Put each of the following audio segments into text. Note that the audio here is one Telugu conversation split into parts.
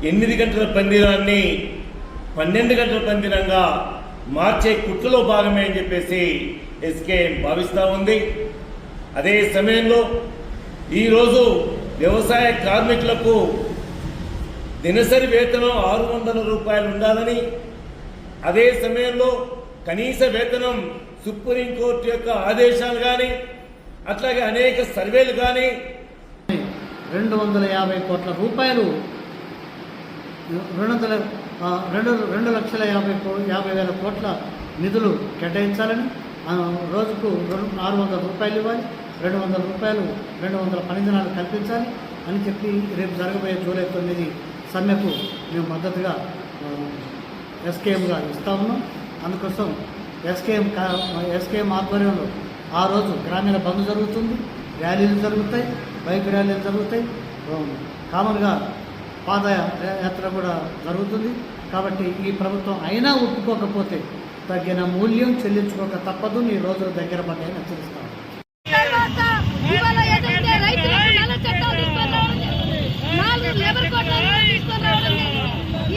8 గంటల పందిరాన్ని 12 గంటల పందిరంగా మార్చే కుట్రలో భాగమే అని చెప్పేసి ఎస్కేఎం భావిస్తూ ఉంది. అదే సమయంలో ఈరోజు వ్యవసాయ కార్మికులకు దినసరి వేతనం 600 రూపాయలు ఉండాలని, అదే సమయంలో కనీస వేతనం సుప్రీంకోర్టు యొక్క ఆదేశాలు కానీ అట్లాగే అనేక సర్వేలు కానీ 250 కోట్ల రూపాయలు 2,50,000 కోట్ల నిధులు కేటాయించాలని, రోజుకు 600 రూపాయలు ఇవ్వాలి, 200 రూపాయలు 200 పని దినాలు కల్పించాలి అని చెప్పి రేపు జరగబోయే జూలై 9 సమ్మెకు మేము మద్దతుగా ఎస్కేఎంగా ఇస్తా ఉన్నాం. అందుకోసం ఎస్కేఎం ఆధ్వర్యంలో ఆ రోజు గ్రామీణ బంద్ జరుగుతుంది, ర్యాలీలు జరుగుతాయి, బైక్ ర్యాలీలు జరుగుతాయి, కామన్గా పాదయాత్ర కూడా జరుగుతుంది. కాబట్టి ఈ ప్రభుత్వం అయినా ఒప్పుకోకపోతే తగిన మూల్యం చెల్లించుకోక తప్పదు. ఈ రోజులు దగ్గర పడ్డాయని హెచ్చరిస్తాం.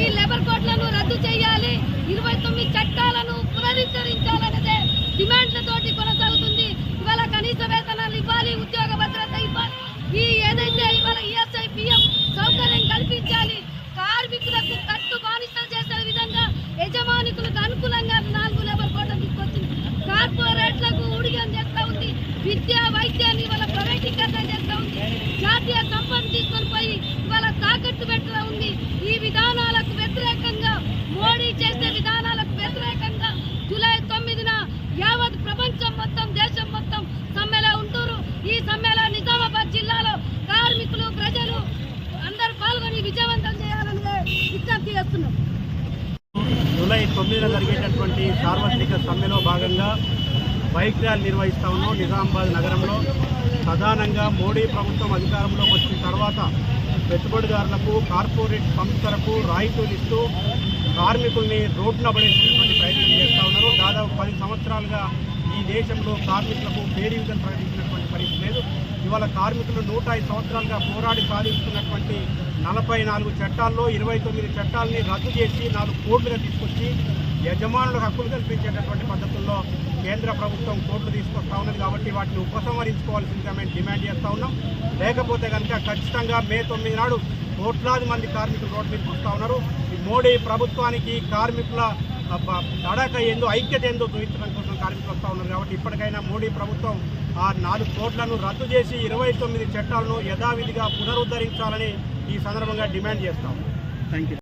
ఈ లేబర్ కోడ్లను రద్దు చేయాలి, 29 చట్టాలను పునరుద్ధరించాలనేదే డిమాండ్లతోటి కొనసాగుతుంది. ఇవాళ కనీస వేతనాలు ఇవ్వాలి, ఉద్యోగ భద్రత ఇవ్వాలి, ఈ ఏదైతే ఇవాళ ఈఎస్ఐ పిఎం సౌకర్యం కల్పించాలి. కార్మికులకు కట్టు బానిసలు చేసే విధంగా యజమానికులకు అనుకూలంగా 4 లేబర్ కోడ్లను తీసుకొచ్చింది. కార్పొరేట్లకు ఊడిగం చేస్తూ ఉంది, విద్యా వైద్యాన్ని ఇవాళ ప్రైవేటీకరణ చేస్తూ ఉంది, జాతీయ సంపద తీసుకొని పోయి ఇవాళ తాకట్టు పెడుతూ ఉంది. ఈ విధానాలకు వ్యతిరేకంగా, మోడీ చేసే విధానాలకు వ్యతిరేకంగా జూలై 9న యావత్ ప్రపంచం మొత్తం, దేశం మొత్తం సమ్మెలో ఉంటారు. ఈ సమ్మెలో నిజామాబాద్ జిల్లాలో కార్మికులు, ప్రజలు అందరూ పాల్గొని విజయవంతం చేయాలని విజ్ఞప్తి చేస్తున్నాం. జూలై 9న జరిగేటటువంటి సార్వత్రిక సమ్మెలో భాగంగా బైక్ ర్యాలీ నిర్వహిస్తా ఉన్నాం. నిజామాబాద్ నగరంలో ప్రధానంగా మోడీ ప్రభుత్వం అధికారంలోకి వచ్చిన తర్వాత పెట్టుబడిదారులకు, కార్పొరేట్ సంస్థలకు రాయితీలు ఇస్తూ కార్మికుల్ని రోడ్డున పడేసినటువంటి ప్రయత్నం చేస్తూ ఉన్నారు. దాదాపు 10 సంవత్సరాలుగా ఈ దేశంలో కార్మికులకు పేరీవిధం ప్రకటించినటువంటి పరిస్థితి లేదు. ఇవాళ కార్మికులు 105 సంవత్సరాలుగా పోరాడి సాధిస్తున్నటువంటి 44 చట్టాల్లో 29 చట్టాలని రద్దు చేసి 4 కోట్లుగా తీసుకొచ్చి యజమానులకు హక్కులు కల్పించేటటువంటి పద్ధతుల్లో కేంద్ర ప్రభుత్వం కోట్లు తీసుకొస్తా ఉన్నది. కాబట్టి వాటిని ఉపసంహరించుకోవాల్సిందిగా మేము డిమాండ్ చేస్తూ ఉన్నాం. లేకపోతే కనుక ఖచ్చితంగా మే 9 నాడు కోట్లాది మంది కార్మికులు రోడ్డు మీదకి వస్తూ ఉన్నారు. ఈ మోడీ ప్రభుత్వానికి కార్మికుల తడక ఏందో, ఐక్యత ఏందో చూపించడం కోసం కార్మికులు వస్తూ ఉన్నారు. కాబట్టి ఇప్పటికైనా మోడీ ప్రభుత్వం ఆ 4 కోట్లను రద్దు చేసి 29 చట్టాలను యథావిధిగా పునరుద్ధరించాలని ఈ సందర్భంగా డిమాండ్ చేస్తాం. Thank you.